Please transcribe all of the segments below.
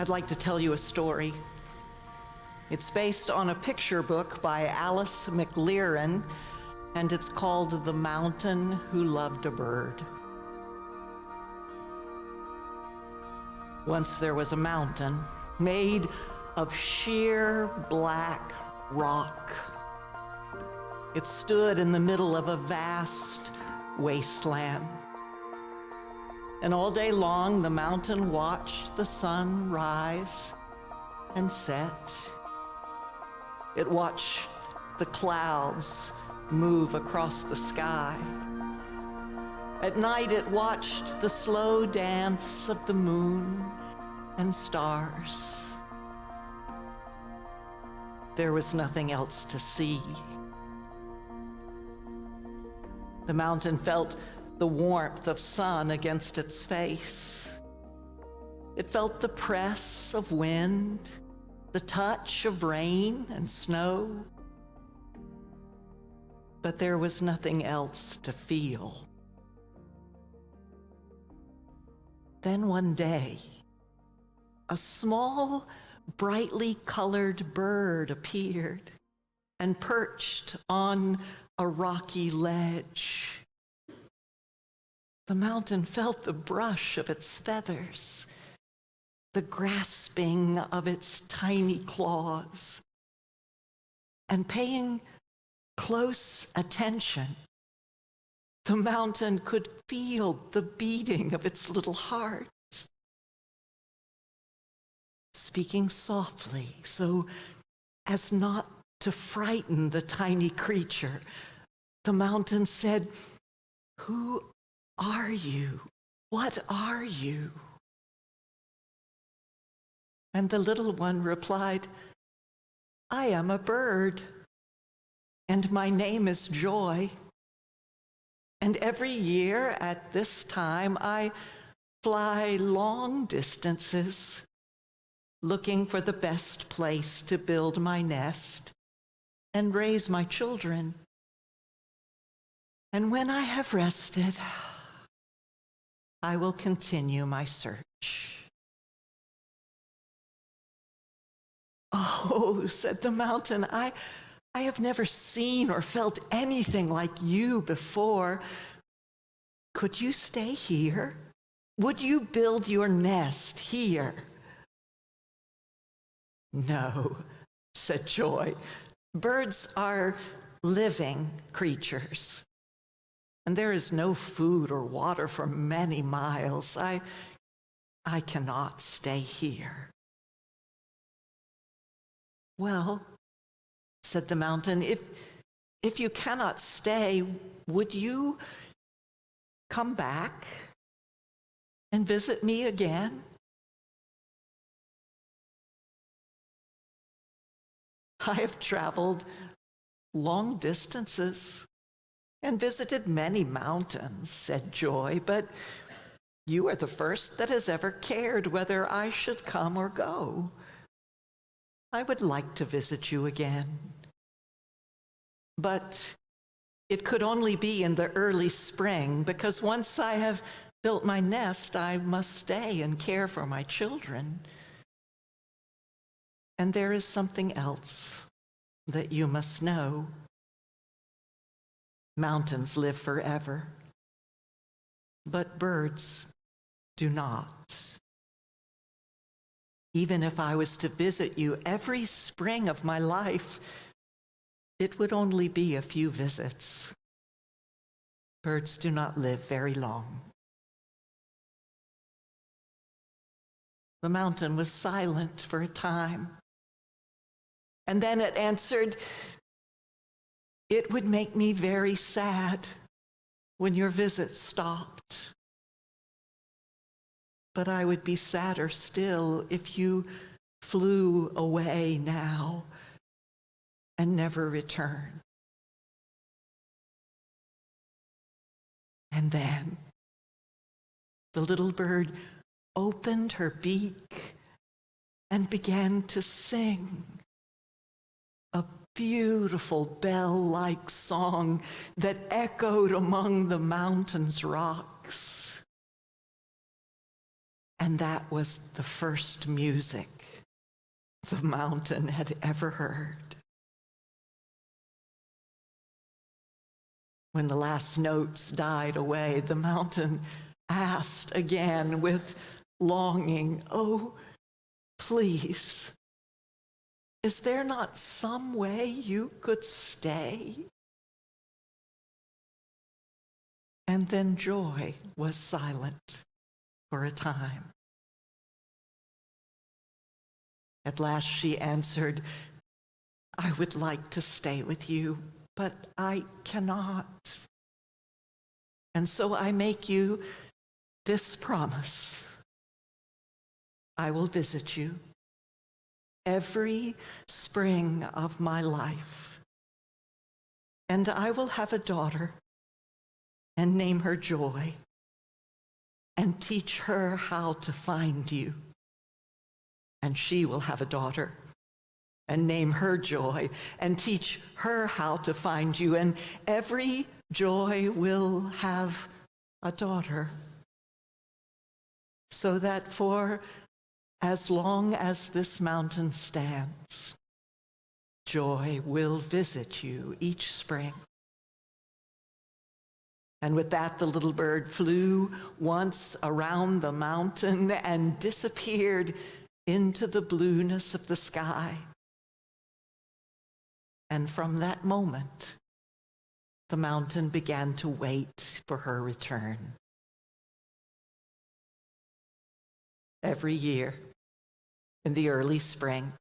I'd like to tell you a story. It's based on a picture book by Alice McLearen, and it's called The Mountain Who Loved a Bird. Once there was a mountain made of sheer black rock. It stood in the middle of a vast wasteland. And all day long, the mountain watched the sun rise and set. It watched the clouds move across the sky. At night, it watched the slow dance of the moon and stars. There was nothing else to see. The mountain felt the warmth of sun against its face. It felt the press of wind, the touch of rain and snow. But there was nothing else to feel. Then one day, a small, brightly colored bird appeared and perched on a rocky ledge. The mountain felt the brush of its feathers, the grasping of its tiny claws, and paying close attention, the mountain could feel the beating of its little heart. Speaking softly, so as not to frighten the tiny creature, the mountain said, "Who are you? What are you?" And the little one replied, "I am a bird, and my name is Joy. And every year at this time, I fly long distances, looking for the best place to build my nest and raise my children. And when I have rested, I will continue my search." "Oh," said the mountain, I have never seen or felt anything like you before. Could you stay here? Would you build your nest here?" "No," said Joy. "Birds are living creatures, and there is no food or water for many miles. I cannot stay here." "Well," said the mountain, if you cannot stay, would you come back and visit me again?" "I have traveled long distances and visited many mountains," said Joy, "but you are the first that has ever cared whether I should come or go. I would like to visit you again. But it could only be in the early spring, because once I have built my nest, I must stay and care for my children. And there is something else that you must know. Mountains live forever, but birds do not. Even if I was to visit you every spring of my life, it would only be a few visits. Birds do not live very long." The mountain was silent for a time, and then it answered, "It would make me very sad when your visit stopped. But I would be sadder still if you flew away now and never returned." And then the little bird opened her beak and began to sing a beautiful bell-like song that echoed among the mountain's rocks. And that was the first music the mountain had ever heard. When the last notes died away, the mountain asked again with longing, "Oh, please, is there not some way you could stay?" And then Joy was silent for a time. At last she answered, "I would like to stay with you, but I cannot. And so I make you this promise. I will visit you every spring of my life, and I will have a daughter and name her Joy and teach her how to find you. And she will have a daughter and name her Joy and teach her how to find you. And every Joy will have a daughter, so that for as long as this mountain stands, Joy will visit you each spring." And with that, the little bird flew once around the mountain and disappeared into the blueness of the sky. And from that moment, the mountain began to wait for her return. Every year, in the early spring,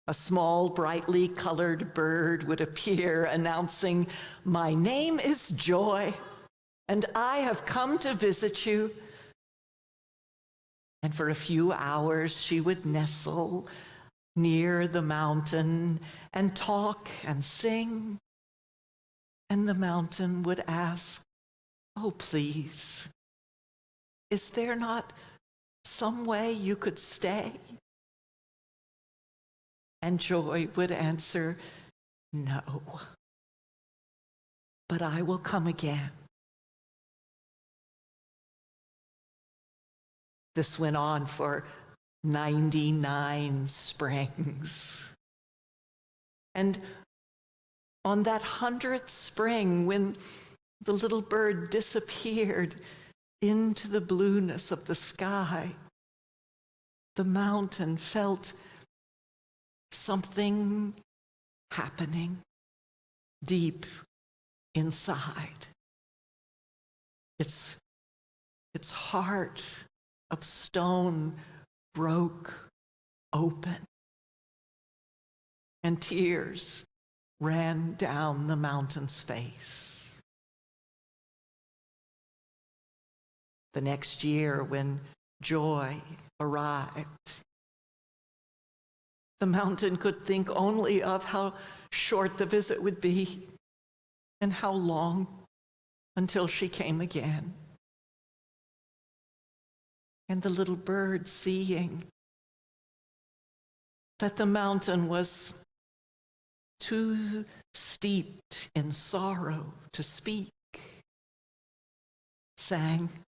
a small, brightly colored bird would appear announcing, "My name is Joy, and I have come to visit you." And for a few hours, she would nestle near the mountain and talk and sing. And the mountain would ask, "Oh, please, is there not some way you could stay?" And Joy would answer, "No, but I will come again." This went on for 99 springs. And on that 100th spring, when the little bird disappeared into the blueness of the sky, the mountain felt something happening deep inside. Its heart of stone broke open, and tears ran down the mountain's face. The next year, when Joy arrived, the mountain could think only of how short the visit would be and how long until she came again. And the little bird, seeing that the mountain was too steeped in sorrow to speak, sang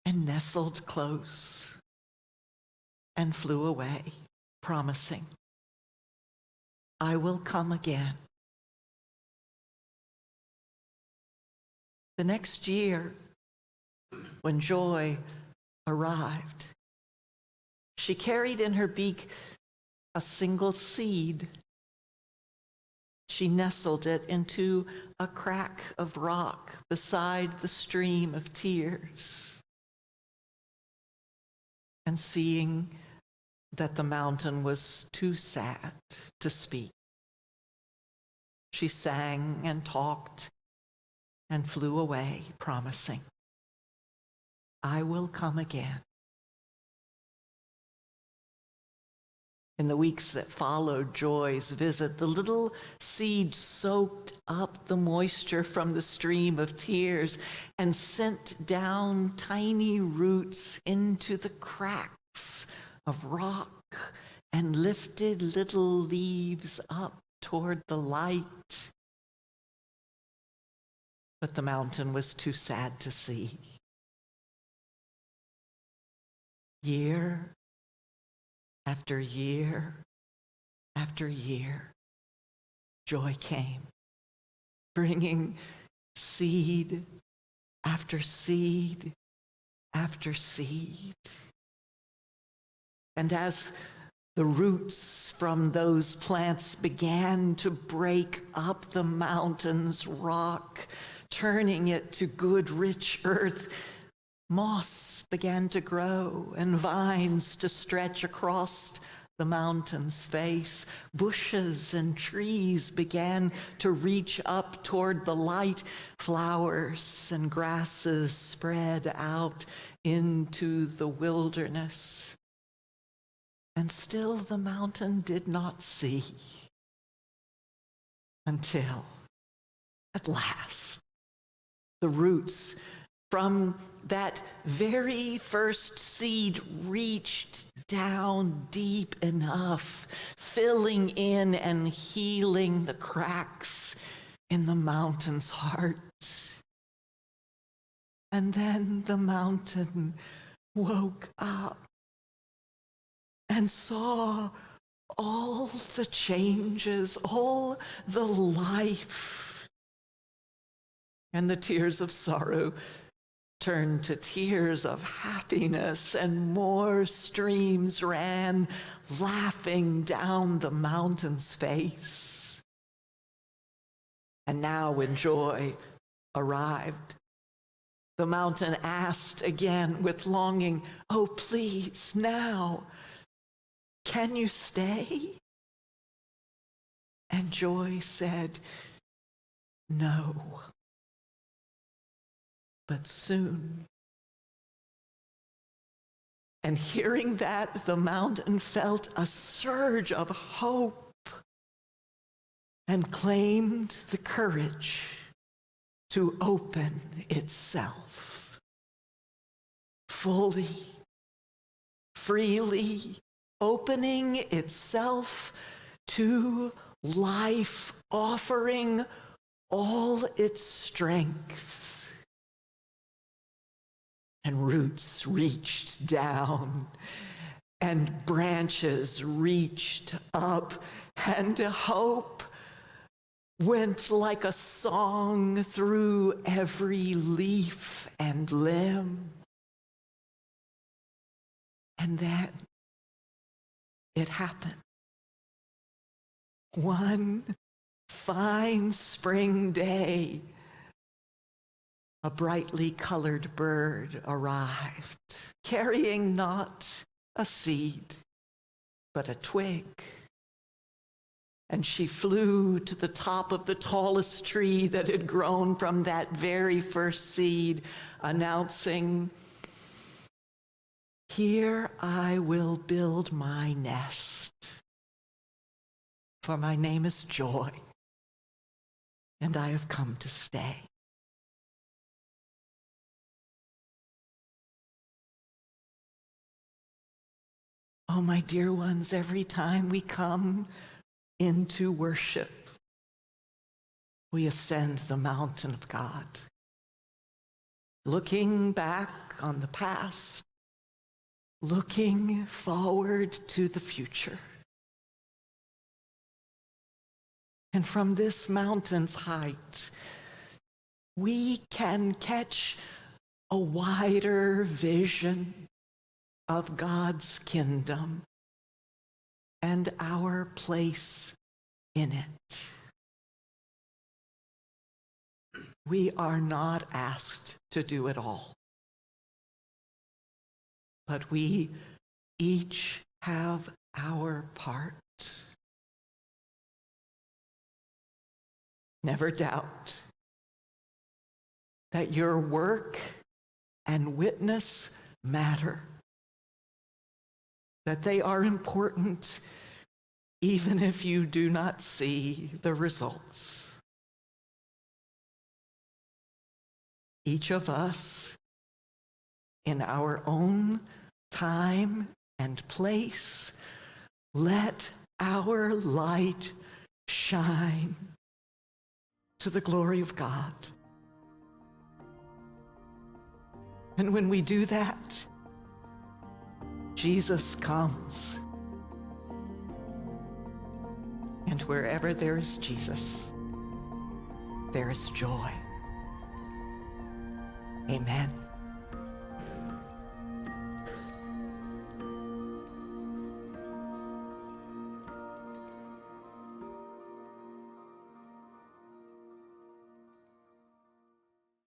and nestled close and flew away, promising, "I will come again." The next year, when Joy arrived, she carried in her beak a single seed. She nestled it into a crack of rock beside the stream of tears. And seeing that the mountain was too sad to speak, she sang and talked and flew away, promising, "I will come again." In the weeks that followed Joy's visit, the little seed soaked up the moisture from the stream of tears and sent down tiny roots into the cracks of rock and lifted little leaves up toward the light. But the mountain was too sad to see. Year after year after year, joy came, bringing seed after seed after seed. And as the roots from those plants began to break up the mountain's rock, turning it to good, rich earth, moss began to grow and vines to stretch across the mountain's face. Bushes and trees began to reach up toward the light. Flowers and grasses spread out into the wilderness. And still the mountain did not see, until at last the roots from that very first seed reached down deep enough, filling in and healing the cracks in the mountain's heart. And then the mountain woke up and saw all the changes, all the life. And the tears of sorrow turned to tears of happiness, and more streams ran laughing down the mountain's face. And now when joy arrived, the mountain asked again with longing, "Oh, please, now, can you stay?" And joy said, "No, but soon." And hearing that, the mountain felt a surge of hope and claimed the courage to open itself fully, freely, opening itself to life, offering all its strength. And roots reached down, and branches reached up, and hope went like a song through every leaf and limb. And then it happened. One fine spring day, a brightly colored bird arrived, carrying not a seed, but a twig. And she flew to the top of the tallest tree that had grown from that very first seed, announcing, "Here I will build my nest, for my name is Joy, and I have come to stay." Oh, my dear ones, every time we come into worship, we ascend the mountain of God, looking back on the past, looking forward to the future. And from this mountain's height, we can catch a wider vision of God's kingdom and our place in it. We are not asked to do it all, but we each have our part. Never doubt that your work and witness matter, that they are important even if you do not see the results. Each of us, in our own time and place, let our light shine to the glory of God. And when we do that, Jesus comes. And wherever there is Jesus, there is joy. Amen.